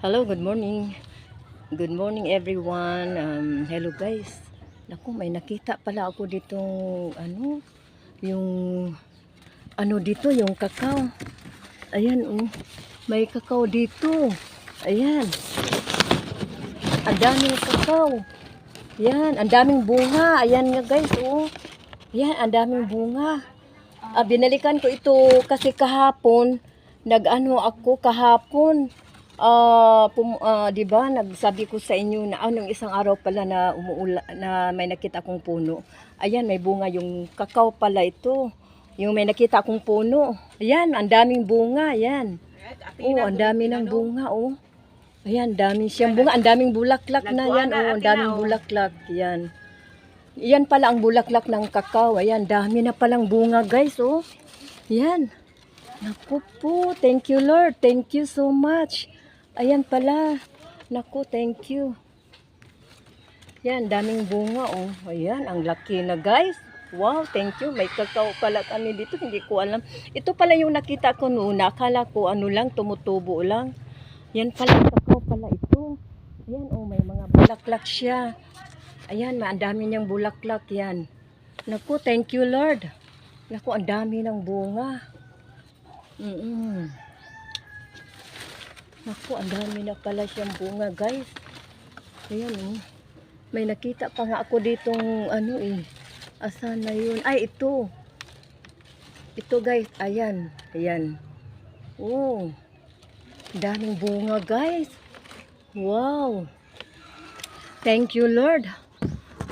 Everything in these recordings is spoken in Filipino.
Hello, good morning. Good morning everyone. Hello guys. Naku, may nakita pala ako ditong yung dito, yung kakao. Ayan, oh. May kakao dito. Ayan. Ang daming kakao. Ayan, ang daming bunga. Ayan nga guys, oh. Ayan, ang daming bunga. Binalikan ko ito kasi kahapon, ako kahapon. 'Di ba, nagsabi ko sa inyo na nung isang araw pala na umuula na may nakita akong puno. Ayan, may bunga yung kakao pala ito. Yung may nakita akong puno. Ayan, ang daming bunga, ayan. Oh, ang dami ng bunga, oh. Ayan, dami siyang bunga, ang daming bulaklak na yan, oh, ang daming bulaklak, yan. Yan pala ang bulaklak ng kakao. Ayan, dami na palang bunga, guys, oh. Yan. Naku po, thank you Lord. Thank you so much. Ayan pala. Naku, thank you. Yan, daming bunga, oh. Ayan, ang laki na, guys. Wow, thank you. May kakao pala kami dito. Hindi ko alam. Ito pala yung nakita ko noon. Akala ko lang, tumutubo lang. Yan pala, kakao pala ito. Ayan, oh, may mga bulaklak siya. Ayan, ang dami niyang bulaklak yan. Naku, thank you Lord. Naku, ang dami ng bunga. Naku, ang dami na pala siyang bunga, guys. Ayan, oh. May nakita pa nga ako ditong Asan na yun? Ay, ito. Ito, guys. Ayan. Ayan. Oh. Daming bunga, guys. Wow. Thank you, Lord.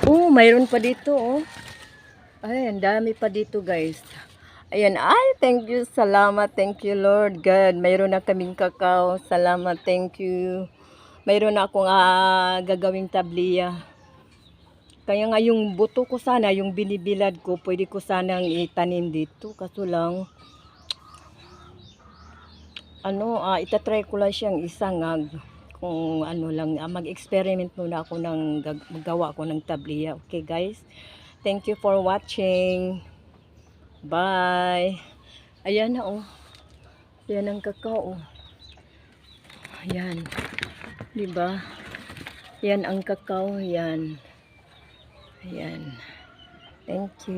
Oh, mayroon pa dito, oh. Ay, ang dami pa dito, guys. Ayan, ay, thank you, salamat, thank you, Lord God. Mayroon na kaming kakao, salamat, thank you. Mayroon na akong gagawing tabliya. Kaya nga yung buto ko sana, yung binibilad ko, pwede ko sanang itanim dito. Kaso lang, itatry ko lang siyang isangag. Kung lang, mag-experiment muna ako ng magawa ko ng tabliya. Okay, guys? Thank you for watching. Bye. Ayan na, oh. Yan ang kakao. Ayan. Diba? Yan ang kakao. Yan. Ayan. Thank you.